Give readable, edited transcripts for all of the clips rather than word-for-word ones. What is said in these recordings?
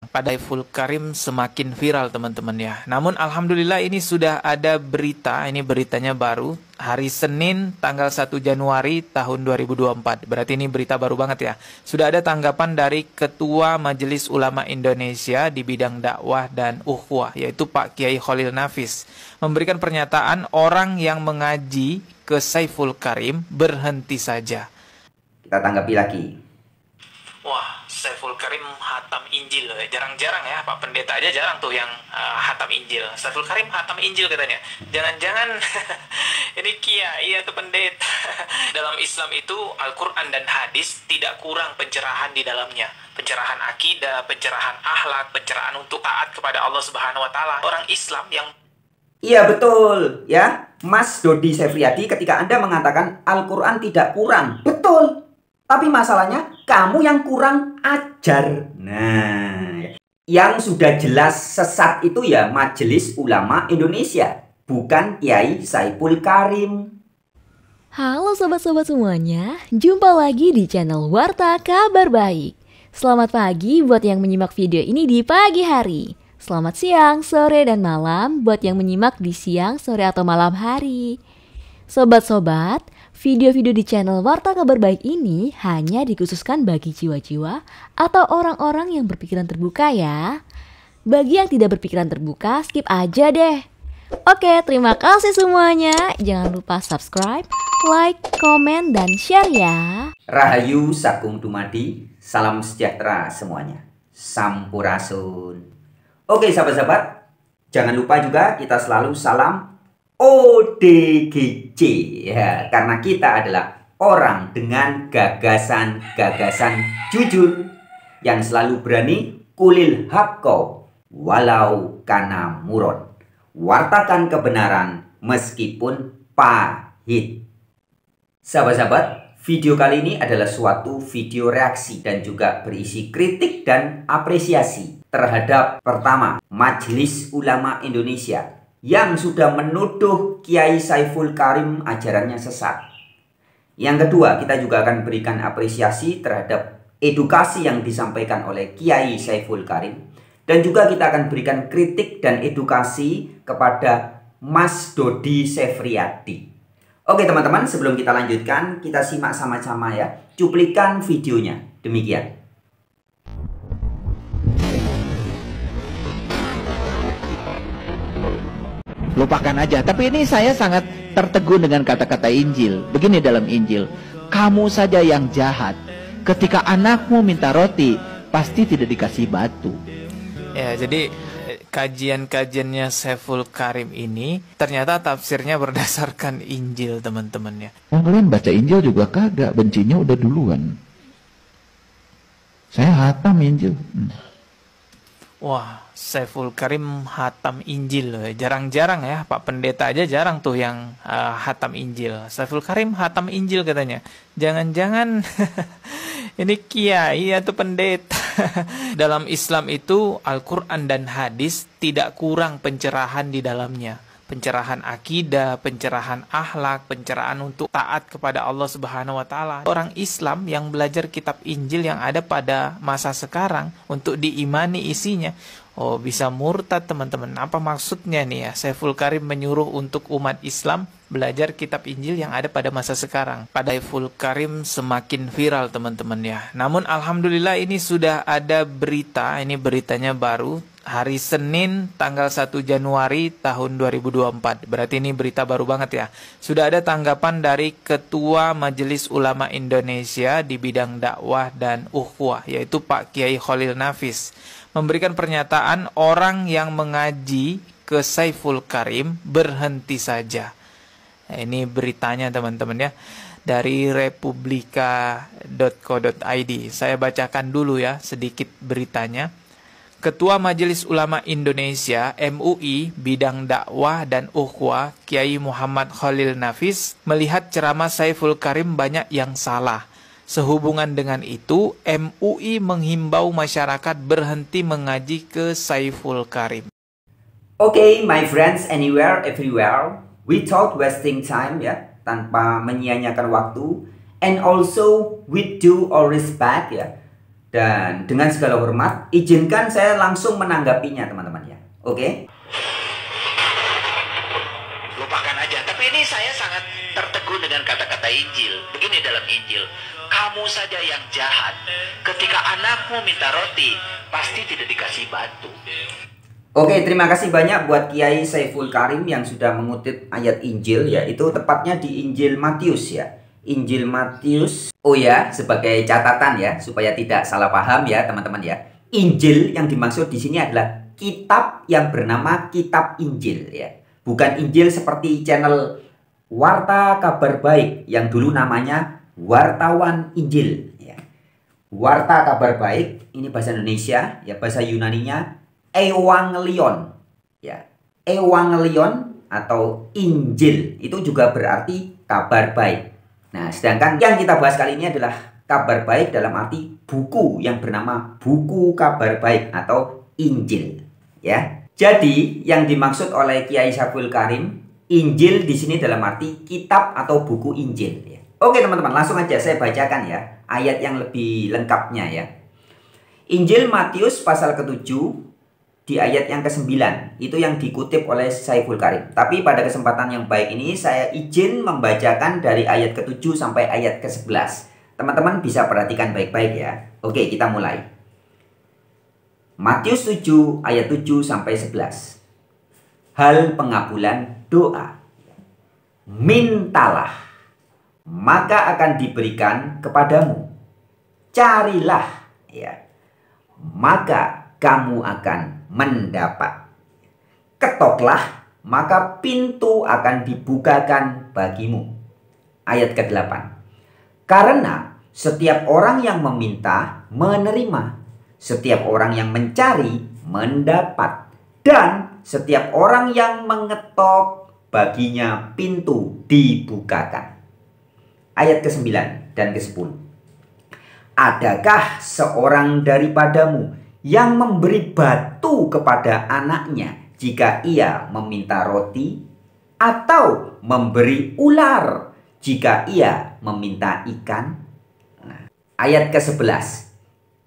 pada Saiful Karim semakin viral teman-teman ya. Namun alhamdulillah ini sudah ada berita, ini beritanya baru, hari Senin tanggal 1 Januari tahun 2024. Berarti ini berita baru banget ya. Sudah ada tanggapan dari Ketua Majelis Ulama Indonesia di bidang dakwah dan ukhuwah, yaitu Pak Kiai Khalil Nafis, memberikan pernyataan orang yang mengaji ke Saiful Karim berhenti saja. Kita tanggapi lagi. Wah, Saiful Karim hatam Injil. Jarang-jarang ya, Pak Pendeta aja jarang tuh yang hatam Injil. Saiful Karim hatam Injil katanya. Jangan-jangan ini kiai atau pendeta. Dalam Islam itu Al-Quran dan hadis tidak kurang pencerahan di dalamnya. Pencerahan akidah, pencerahan akhlak, pencerahan untuk taat kepada Allah Subhanahu wa taala. Orang Islam yang Iya betul ya, Mas Dodi Sefriadi, ketika Anda mengatakan Al-Quran tidak kurang, betul. Tapi masalahnya kamu yang kurang ajar. Nah, yang sudah jelas sesat itu ya Majelis Ulama Indonesia, bukan Kiai Saiful Karim. Halo sobat-sobat semuanya, jumpa lagi di channel Warta Kabar Baik. Selamat pagi buat yang menyimak video ini di pagi hari. Selamat siang, sore, dan malam buat yang menyimak di siang, sore, atau malam hari. Sobat-sobat, video-video di channel Warta Kabar Baik ini hanya dikhususkan bagi jiwa-jiwa atau orang-orang yang berpikiran terbuka ya. Bagi yang tidak berpikiran terbuka, skip aja deh. Oke, terima kasih semuanya. Jangan lupa subscribe, like, komen, dan share ya. Rahayu Sakung Dumadi, salam sejahtera semuanya. Sampurasun. Oke sahabat-sahabat, jangan lupa juga kita selalu salam ODGJ ya, karena kita adalah orang dengan gagasan-gagasan jujur yang selalu berani kulil haqqo walau kana muron. Wartakan kebenaran meskipun pahit. Sahabat-sahabat, video kali ini adalah suatu video reaksi dan juga berisi kritik dan apresiasi terhadap pertama, Majelis Ulama Indonesia yang sudah menuduh Kiai Saiful Karim ajarannya sesat. Yang kedua, kita juga akan berikan apresiasi terhadap edukasi yang disampaikan oleh Kiai Saiful Karim. Dan juga kita akan berikan kritik dan edukasi kepada Mas Dodi Sefriadi. Oke teman-teman, sebelum kita lanjutkan, kita simak sama-sama ya cuplikan videonya. Demikian. Lupakan aja. Tapi ini saya sangat tertegun dengan kata-kata Injil. Begini dalam Injil, kamu saja yang jahat. Ketika anakmu minta roti, pasti tidak dikasih batu. ya, jadi kajian-kajiannya Saiful Karim ini ternyata tafsirnya berdasarkan Injil teman-teman ya. Kalian baca Injil juga kagak, bencinya udah duluan. Saya hatam Injil. Wah, Saiful Karim hatam Injil. Jarang-jarang ya, Pak Pendeta aja jarang tuh yang hatam Injil. Saiful Karim hatam Injil katanya. Jangan-jangan ini kiai atau pendeta. Dalam Islam itu Al-Quran dan hadis tidak kurang pencerahan di dalamnya. Pencerahan akidah, pencerahan akhlak, pencerahan untuk taat kepada Allah Subhanahu wa taala. Orang Islam yang belajar kitab Injil yang ada pada masa sekarang untuk diimani isinya, oh bisa murtad teman-teman. Apa maksudnya nih ya? Saiful Karim menyuruh untuk umat Islam belajar kitab Injil yang ada pada masa sekarang. Pada Saiful Karim semakin viral teman-teman ya. Namun alhamdulillah ini sudah ada berita, ini beritanya baru, hari Senin tanggal 1 Januari tahun 2024. Berarti ini berita baru banget ya. Sudah ada tanggapan dari Ketua Majelis Ulama Indonesia di bidang dakwah dan ukhuwah, yaitu Pak Kiai Khalil Nafis, memberikan pernyataan orang yang mengaji ke Saiful Karim berhenti saja. Nah, ini beritanya teman-teman ya, dari republika.co.id. Saya bacakan dulu ya sedikit beritanya. Ketua Majelis Ulama Indonesia MUI bidang dakwah dan ukhuwah Kiai Muhammad Khalil Nafis melihat ceramah Saiful Karim banyak yang salah. Sehubungan dengan itu, MUI menghimbau masyarakat berhenti mengaji ke Saiful Karim. Oke, my friends anywhere, everywhere, without wasting time ya, tanpa menyia-nyiakan waktu, and also with due all respect ya. Dan dengan segala hormat, izinkan saya langsung menanggapinya teman-teman ya. Oke? Lupakan aja. Tapi ini saya sangat tertegun dengan kata-kata Injil. Begini dalam Injil, kamu saja yang jahat. Ketika anakmu minta roti, pasti tidak dikasih batu. Oke, terima kasih banyak buat Kiai Saiful Karim yang sudah mengutip ayat Injil ya. Itu tepatnya di Injil Matius ya. Injil Matius. Oh ya, sebagai catatan ya, supaya tidak salah paham ya teman-teman ya. Injil yang dimaksud di sini adalah kitab yang bernama Kitab Injil ya. Bukan Injil seperti channel Warta Kabar Baik yang dulu namanya Wartawan Injil ya. Warta Kabar Baik ini bahasa Indonesia ya, bahasa Yunaninya Evangelion ya. Evangelion atau Injil itu juga berarti kabar baik. Nah, sedangkan yang kita bahas kali ini adalah kabar baik dalam arti buku yang bernama Buku Kabar Baik atau Injil ya. Jadi yang dimaksud oleh Kiai Saiful Karim, Injil di sini dalam arti kitab atau buku Injil ya. Oke teman-teman, langsung aja saya bacakan ya ayat yang lebih lengkapnya ya. Injil Matius pasal ke-7 di ayat yang ke-9 itu yang dikutip oleh Saiful Karim. Tapi pada kesempatan yang baik ini saya izin membacakan dari ayat ke-7 sampai ayat ke-11. Teman-teman bisa perhatikan baik-baik ya. Oke, kita mulai. Matius 7 ayat 7 sampai 11. Hal pengabulan doa. Mintalah, maka akan diberikan kepadamu. Carilah ya, maka kamu akan mendapat. Ketoklah, maka pintu akan dibukakan bagimu. Ayat ke-8. Karena setiap orang yang meminta, menerima. Setiap orang yang mencari, mendapat. Dan setiap orang yang mengetok, baginya pintu dibukakan. Ayat ke-9 dan ke-10. Adakah seorang daripadamu yang memberi batu kepada anaknya jika ia meminta roti, atau memberi ular jika ia meminta ikan? Nah, ayat ke-11.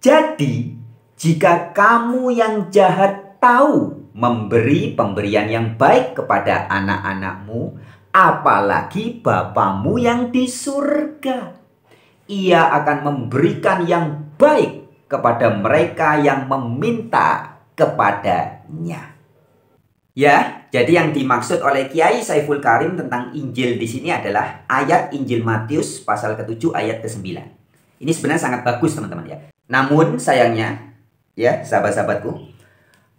Jadi, jika kamu yang jahat tahu memberi pemberian yang baik kepada anak-anakmu, apalagi Bapamu yang di surga, ia akan memberikan yang baik kepada mereka yang meminta kepadanya. Ya, jadi yang dimaksud oleh Kiai Saiful Karim tentang Injil di sini adalah ayat Injil Matius pasal ke-7 ayat ke-9. Ini sebenarnya sangat bagus teman-teman ya. Namun sayangnya ya sahabat-sahabatku,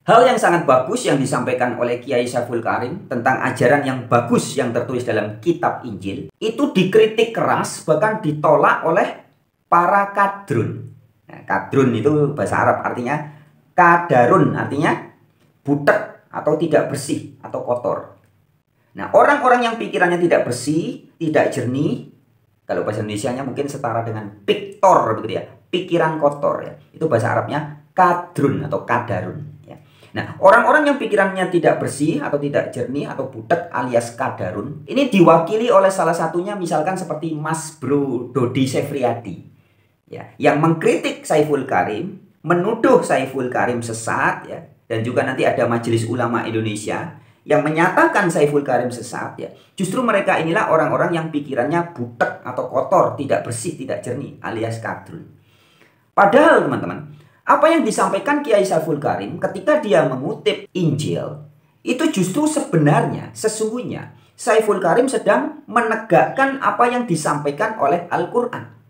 hal yang sangat bagus yang disampaikan oleh Kiai Saiful Karim tentang ajaran yang bagus yang tertulis dalam kitab Injil itu dikritik keras, bahkan ditolak oleh para kadrun. Kadrun itu bahasa Arab artinya kadarun, artinya butek atau tidak bersih atau kotor. Nah, orang-orang yang pikirannya tidak bersih, tidak jernih, kalau bahasa Indonesianya mungkin setara dengan piktor begitu ya, pikiran kotor ya. Itu bahasa Arabnya kadrun atau kadarun ya. Nah, orang-orang yang pikirannya tidak bersih atau tidak jernih atau butek alias kadarun, ini diwakili oleh salah satunya misalkan seperti Mas Bro Dodi Sefriadi. Ya, yang mengkritik Saiful Karim, menuduh Saiful Karim sesat ya, dan juga nanti ada Majelis Ulama Indonesia yang menyatakan Saiful Karim sesat ya. Justru mereka inilah orang-orang yang pikirannya butek atau kotor, tidak bersih, tidak jernih alias kadrun. Padahal teman-teman, apa yang disampaikan Kiai Saiful Karim ketika dia mengutip Injil itu justru sebenarnya sesungguhnya Saiful Karim sedang menegakkan apa yang disampaikan oleh Al-Quran.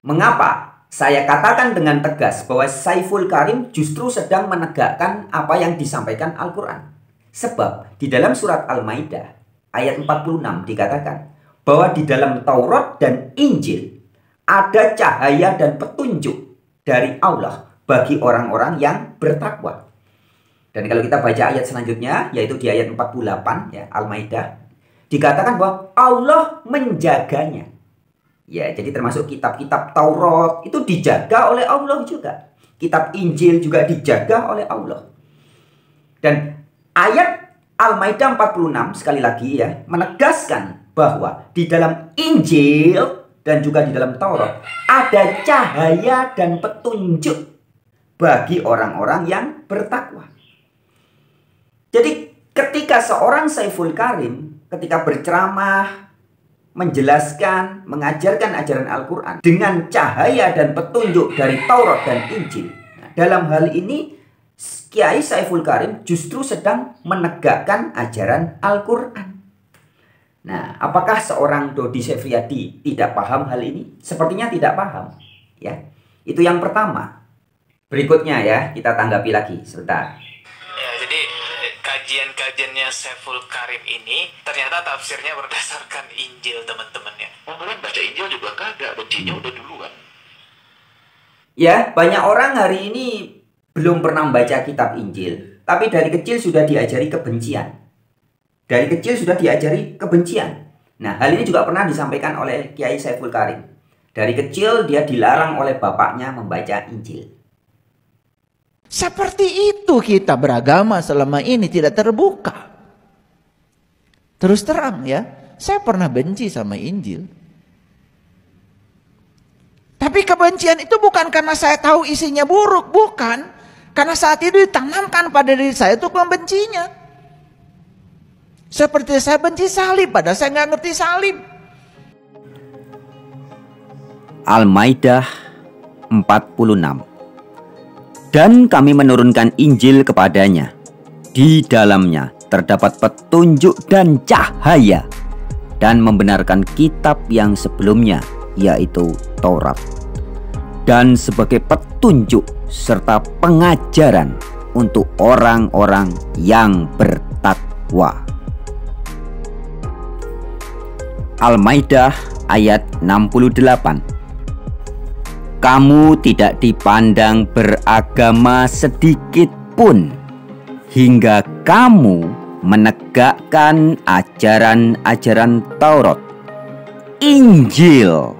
Mengapa saya katakan dengan tegas bahwa Saiful Karim justru sedang menegakkan apa yang disampaikan Al-Quran? Sebab di dalam surat Al-Maidah ayat 46 dikatakan bahwa di dalam Taurat dan Injil ada cahaya dan petunjuk dari Allah bagi orang-orang yang bertakwa. Dan kalau kita baca ayat selanjutnya, yaitu di ayat 48 ya, Al-Maidah, dikatakan bahwa Allah menjaganya. Ya, jadi termasuk kitab-kitab Taurat itu dijaga oleh Allah juga. Kitab Injil juga dijaga oleh Allah. Dan ayat Al-Maidah 46 sekali lagi ya menegaskan bahwa di dalam Injil dan juga di dalam Taurat ada cahaya dan petunjuk bagi orang-orang yang bertakwa. Jadi ketika seorang Saiful Karim ketika berceramah, menjelaskan, mengajarkan ajaran Al-Quran dengan cahaya dan petunjuk dari Taurat dan Injil, nah, dalam hal ini Kiai Saiful Karim justru sedang menegakkan ajaran Al-Quran. Nah, apakah seorang Dodi Sefriadi tidak paham hal ini? Sepertinya tidak paham. Ya, itu yang pertama. Berikutnya ya, kita tanggapi lagi sebentar. Ya, jadi kajian-kajiannya Saiful Karim ini ternyata tafsirnya berdasarkan Injil, teman-teman ya. Kemudian baca Injil juga kagak, bencinya udah duluan. Ya, banyak orang hari ini belum pernah membaca kitab Injil, tapi dari kecil sudah diajari kebencian. Dari kecil sudah diajari kebencian. Nah, hal ini juga pernah disampaikan oleh Kiai Saiful Karim. Dari kecil dia dilarang oleh bapaknya membaca Injil. Seperti itu kita beragama selama ini tidak terbuka. Terus terang ya, saya pernah benci sama Injil. Tapi kebencian itu bukan karena saya tahu isinya buruk, bukan. Karena saat itu ditanamkan pada diri saya untuk membencinya. Seperti saya benci salib, padahal saya nggak ngerti salib. Al-Maidah 46. Dan kami menurunkan Injil kepadanya. Di dalamnya terdapat petunjuk dan cahaya, dan membenarkan kitab yang sebelumnya, yaitu Taurat, dan sebagai petunjuk serta pengajaran untuk orang-orang yang bertakwa. Al-Maidah ayat 68. Kamu tidak dipandang beragama sedikit pun hingga kamu menegakkan ajaran-ajaran Taurat, Injil,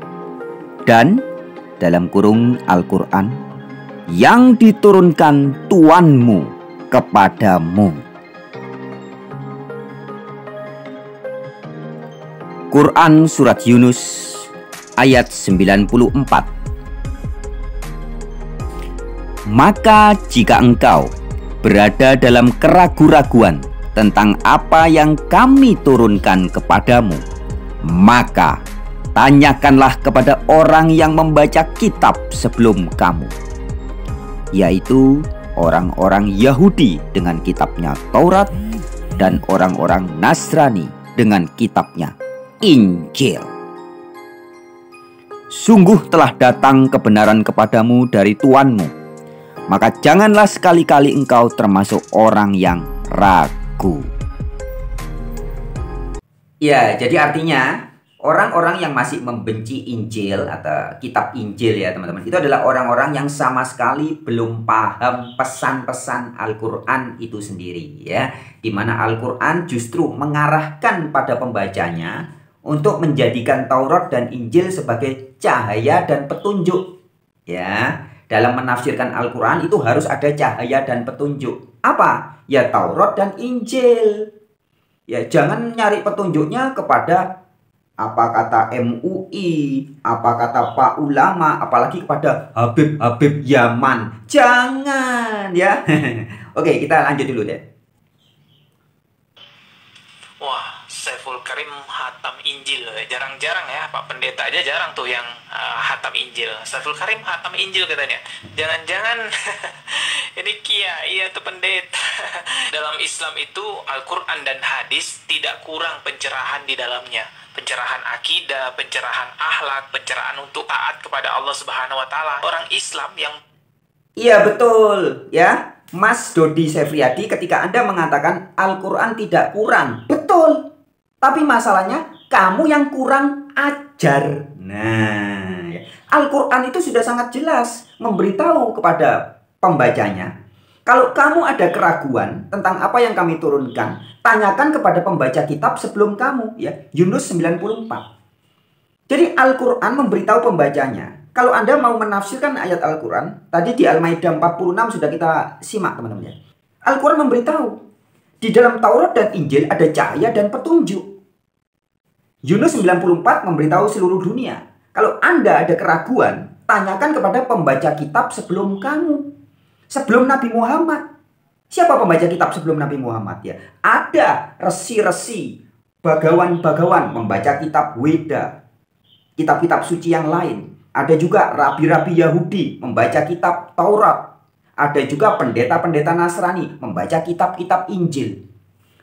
dan dalam kurung Al-Quran yang diturunkan Tuanmu kepadamu. Quran Surat Yunus ayat 94. Maka jika engkau berada dalam keraguan-raguan tentang apa yang kami turunkan kepadamu, maka tanyakanlah kepada orang yang membaca kitab sebelum kamu, yaitu orang-orang Yahudi dengan kitabnya Taurat dan orang-orang Nasrani dengan kitabnya Injil. Sungguh telah datang kebenaran kepadamu dari Tuanmu, maka janganlah sekali-kali engkau termasuk orang yang ragu. Ya, jadi artinya orang-orang yang masih membenci Injil atau kitab Injil ya teman-teman, itu adalah orang-orang yang sama sekali belum paham pesan-pesan Al-Quran itu sendiri ya. Dimana Al-Quran justru mengarahkan pada pembacanya untuk menjadikan Taurat dan Injil sebagai cahaya dan petunjuk. Ya, dalam menafsirkan Al-Quran itu harus ada cahaya dan petunjuk. Apa? Ya Taurat dan Injil. Ya, jangan nyari petunjuknya kepada apa kata MUI, apa kata Pak Ulama, apalagi kepada Habib Yaman. Jangan ya. Oke, kita lanjut dulu deh. Wah, Saiful Karim hatam Injil. Jarang-jarang ya, Pak Pendeta aja jarang tuh yang hatam Injil. Saiful Karim hatam Injil katanya. Jangan-jangan ini kiai atau pendeta. Dalam Islam itu Al-Quran dan hadis tidak kurang pencerahan di dalamnya. Pencerahan akidah, pencerahan akhlak, pencerahan untuk taat kepada Allah Subhanahu wa taala. Orang Islam yang Iya betul ya. Mas Dodi Sefriadi, ketika Anda mengatakan Al-Quran tidak kurang, betul. Tapi masalahnya kamu yang kurang ajar. Nah, ya. Al-Quran itu sudah sangat jelas memberitahu kepada pembacanya. Kalau kamu ada keraguan tentang apa yang kami turunkan, tanyakan kepada pembaca kitab sebelum kamu. Ya, Yunus 94. Jadi Al-Quran memberitahu pembacanya. Kalau Anda mau menafsirkan ayat Al-Quran, tadi di Al-Maidah 46 sudah kita simak teman-teman ya. Al-Quran memberitahu, di dalam Taurat dan Injil ada cahaya dan petunjuk. Yunus 94 memberitahu seluruh dunia Kalau Anda ada keraguan, tanyakan kepada pembaca kitab sebelum kamu. Sebelum Nabi Muhammad. Siapa pembaca kitab sebelum Nabi Muhammad ya? Ada resi-resi, bagawan-bagawan membaca kitab Weda, kitab-kitab suci yang lain. Ada juga rabi-rabi Yahudi membaca kitab Taurat. Ada juga pendeta-pendeta Nasrani membaca kitab-kitab Injil.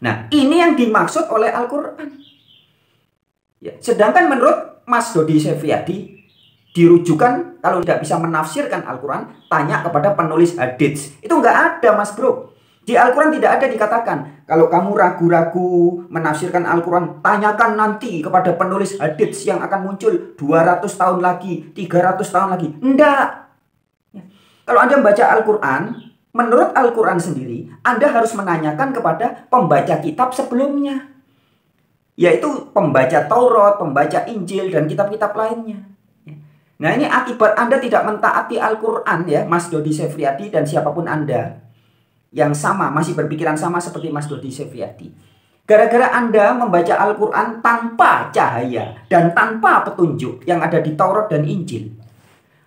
Nah, ini yang dimaksud oleh Al-Quran. Ya, sedangkan menurut Mas Dodi Sefriadi, dirujukan kalau tidak bisa menafsirkan Al-Quran, tanya kepada penulis hadits. Itu nggak ada, Mas Bro. Di Al-Quran tidak ada dikatakan, kalau kamu ragu-ragu menafsirkan Al-Quran, tanyakan nanti kepada penulis hadits yang akan muncul 200 tahun lagi, 300 tahun lagi. Enggak. Ya. Kalau Anda membaca Al-Quran, menurut Al-Quran sendiri, Anda harus menanyakan kepada pembaca kitab sebelumnya. Yaitu pembaca Taurat, pembaca Injil, dan kitab-kitab lainnya. Nah, ini akibat Anda tidak mentaati Al-Quran ya, Mas Dodi Sefriadi dan siapapun Anda yang sama, masih berpikiran sama seperti Mas Dodi Sefriadi. Gara-gara Anda membaca Al-Quran tanpa cahaya dan tanpa petunjuk yang ada di Taurat dan Injil,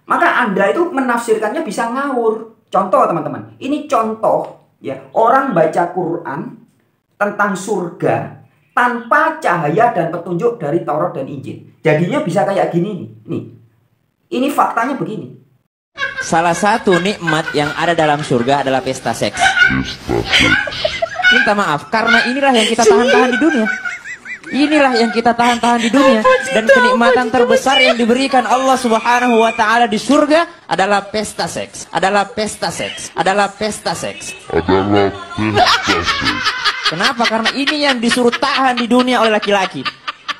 maka Anda itu menafsirkannya bisa ngawur. Contoh teman-teman, ini contoh ya, orang baca Quran tentang surga tanpa cahaya dan petunjuk dari Taurat dan Injil. Jadinya bisa kayak gini nih. Nih. Ini faktanya begini. Salah satu nikmat yang ada dalam surga adalah pesta seks. Minta maaf, karena inilah yang kita tahan-tahan di dunia. Inilah yang kita tahan-tahan di dunia. Dan kenikmatan terbesar yang diberikan Allah Subhanahu wa ta'ala di surga adalah pesta seks. Adalah pesta seks. Adalah pesta seks. Adalah pesta seks. Kenapa? Karena ini yang disuruh tahan di dunia oleh laki-laki.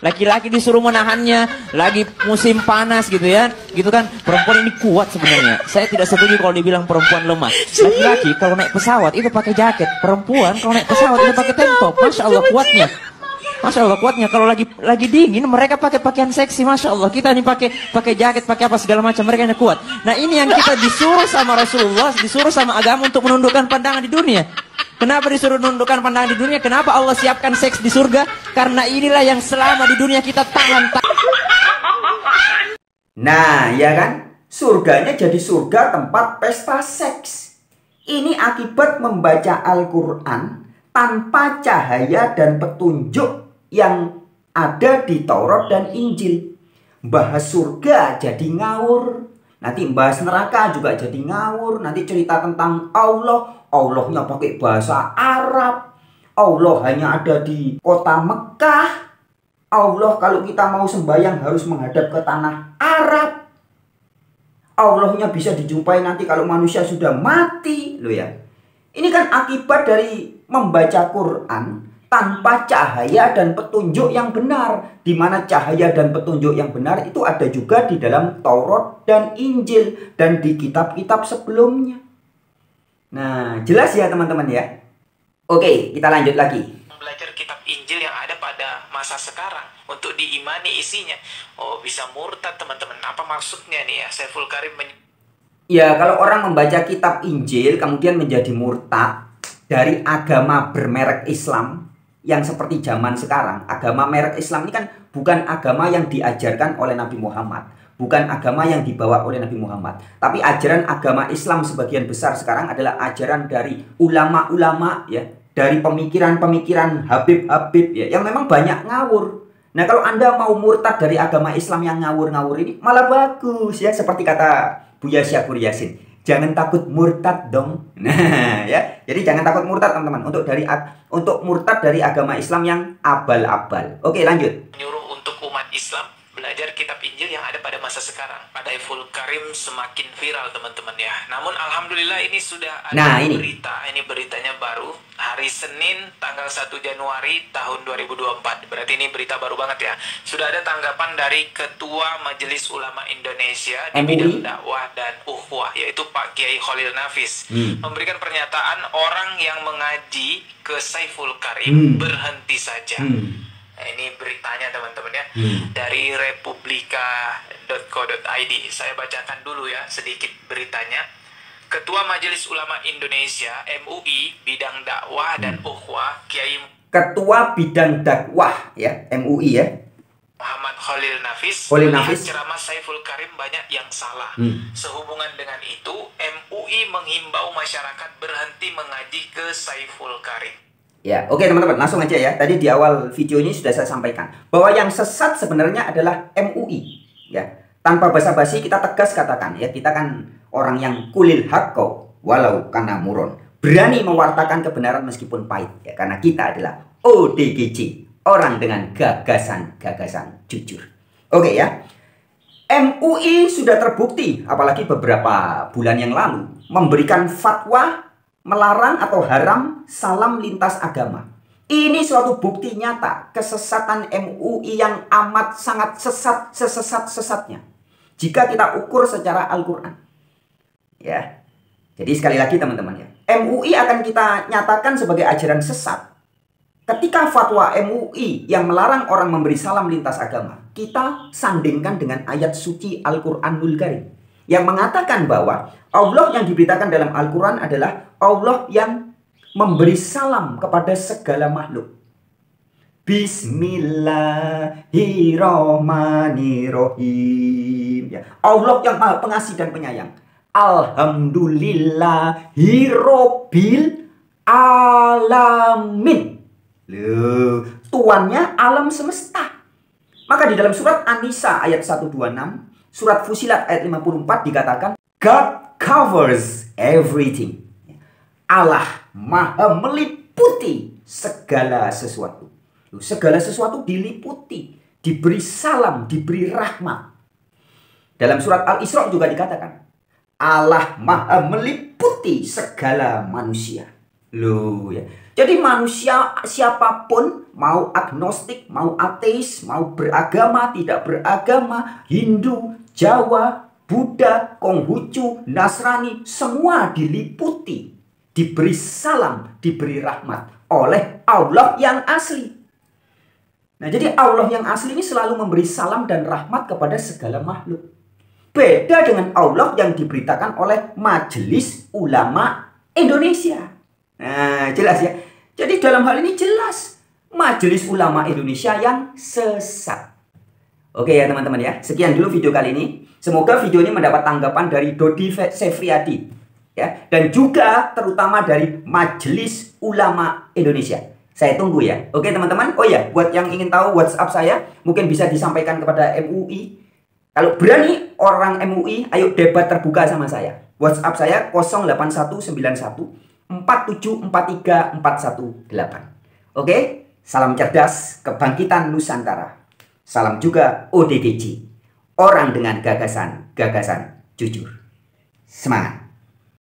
Laki-laki disuruh menahannya, lagi musim panas gitu ya. Gitu kan, perempuan ini kuat sebenarnya. Saya tidak setuju kalau dibilang perempuan lemah. Laki-laki kalau naik pesawat itu pakai jaket. Perempuan kalau naik pesawat itu pakai tank top. Masya Allah kuatnya. Masya Allah kuatnya. Kalau lagi dingin mereka pakai pakaian seksi. Masya Allah, kita ini pakai jaket, pakai apa segala macam, mereka ini kuat. Nah, ini yang kita disuruh sama Rasulullah, disuruh sama agama untuk menundukkan pandangan di dunia. Kenapa disuruh menundukkan pandangan di dunia? Kenapa Allah siapkan seks di surga? Karena inilah yang selama di dunia kita tahan. Nah, ya kan? Surganya jadi surga tempat pesta seks. Ini akibat membaca Al-Quran tanpa cahaya dan petunjuk yang ada di Taurat dan Injil. Bahas surga jadi ngawur. Nanti bahas neraka juga jadi ngawur. Nanti cerita tentang Allahnya pakai bahasa Arab. Allah hanya ada di kota Mekah. Allah kalau kita mau sembahyang harus menghadap ke tanah Arab. Allahnya bisa dijumpai nanti kalau manusia sudah mati. Loh ya. Ini kan akibat dari membaca Quran tanpa cahaya dan petunjuk yang benar. Di mana cahaya dan petunjuk yang benar itu ada juga di dalam Taurat dan Injil dan di kitab-kitab sebelumnya. Nah, jelas ya teman-teman ya. Oke, kita lanjut lagi. Belajar kitab Injil yang ada pada masa sekarang untuk diimani isinya. Oh, bisa murtad teman-teman. Apa maksudnya nih ya? Saiful Karim ya, kalau orang membaca kitab Injil kemudian menjadi murtad dari agama bermerek Islam yang seperti zaman sekarang. Agama merek Islam ini kan bukan agama yang diajarkan oleh Nabi Muhammad. Bukan agama yang dibawa oleh Nabi Muhammad. Tapi ajaran agama Islam sebagian besar sekarang adalah ajaran dari ulama-ulama ya. Dari pemikiran-pemikiran Habib-Habib ya. Yang memang banyak ngawur. Nah, kalau Anda mau murtad dari agama Islam yang ngawur-ngawur ini malah bagus ya. Seperti kata Buya Syakur Yasin. Jangan takut murtad dong. Nah ya. Jadi jangan takut murtad teman-teman. Untuk murtad dari agama Islam yang abal-abal. Oke, lanjut. menyuruh untuk umat Islam belajar kitab Injil yang ada pada masa sekarang. Pada Saiful Karim semakin viral teman-teman ya. Namun alhamdulillah ini sudah ada berita. Ini beritanya baru. Hari Senin tanggal 1 Januari tahun 2024. Berarti ini berita baru banget ya. Sudah ada tanggapan dari Ketua Majelis Ulama Indonesia di bidang dakwah dan ukhuwah, yaitu Pak Kiai Khalil Nafis. Memberikan pernyataan orang yang mengaji ke Saiful Karim berhenti saja. Nah, ini beritanya teman-teman ya. Dari republika.co.id. Saya bacakan dulu ya sedikit beritanya. Ketua Majelis Ulama Indonesia MUI bidang dakwah dan ukhuwah Kiai Ketua bidang dakwah ya MUI ya. Muhammad Khalil Nafis, Khalil melihat Nafis. ceramah Saiful Karim banyak yang salah. Sehubungan dengan itu, MUI menghimbau masyarakat berhenti mengaji ke Saiful Karim. Ya, oke teman-teman, langsung aja ya. Tadi di awal video ini sudah saya sampaikan bahwa yang sesat sebenarnya adalah MUI. Ya, tanpa basa-basi kita tegas katakan ya, kita kan orang yang kulil haqqo walau kana muron. Berani mewartakan kebenaran meskipun pahit ya, karena kita adalah ODGJ, orang dengan gagasan-gagasan jujur. Oke ya. MUI sudah terbukti, apalagi beberapa bulan yang lalu, memberikan fatwa melarang atau haram salam lintas agama. Ini suatu bukti nyata kesesatan MUI yang amat sangat sesat, sesat-sesatnya. Jika kita ukur secara Al-Quran. Ya. Jadi sekali lagi teman-teman ya, MUI akan kita nyatakan sebagai ajaran sesat ketika fatwa MUI yang melarang orang memberi salam lintas agama, kita sandingkan dengan ayat suci Al-Quranul Karim yang mengatakan bahwa Allah yang diberitakan dalam Al-Quran adalah Allah yang memberi salam kepada segala makhluk. Bismillahirrahmanirrahim. Ya, Allah yang Maha Pengasih dan Penyayang. Alhamdulillahirabbil alamin. Loh, tuannya alam semesta. Maka di dalam surat An-Nisa ayat 126, surat Fusilat ayat 54 dikatakan God covers everything. Allah maha meliputi segala sesuatu. Loh, segala sesuatu diliputi, diberi salam, diberi rahmat. Dalam surat Al-Isra juga dikatakan Allah maha meliputi segala manusia. Loh ya. Jadi manusia siapapun, mau agnostik, mau ateis, mau beragama, tidak beragama, Hindu, Jawa, Buddha, Konghucu, Nasrani, semua diliputi, diberi salam, diberi rahmat oleh Allah yang asli. Nah, jadi Allah yang asli ini selalu memberi salam dan rahmat kepada segala makhluk. Beda dengan Allah yang diberitakan oleh Majelis Ulama Indonesia. Nah, jelas ya. Jadi dalam hal ini jelas Majelis Ulama Indonesia yang sesat. Oke ya teman-teman ya. Sekian dulu video kali ini. Semoga video ini mendapat tanggapan dari Dodi Sefriadi ya, dan juga terutama dari Majelis Ulama Indonesia. Saya tunggu ya. Oke teman-teman. Oh ya, buat yang ingin tahu WhatsApp saya, mungkin bisa disampaikan kepada MUI. Kalau berani orang MUI, ayo debat terbuka sama saya. WhatsApp saya 08191 4743418. Oke, salam cerdas, kebangkitan Nusantara. Salam juga ODGJ, orang dengan gagasan jujur. Semangat.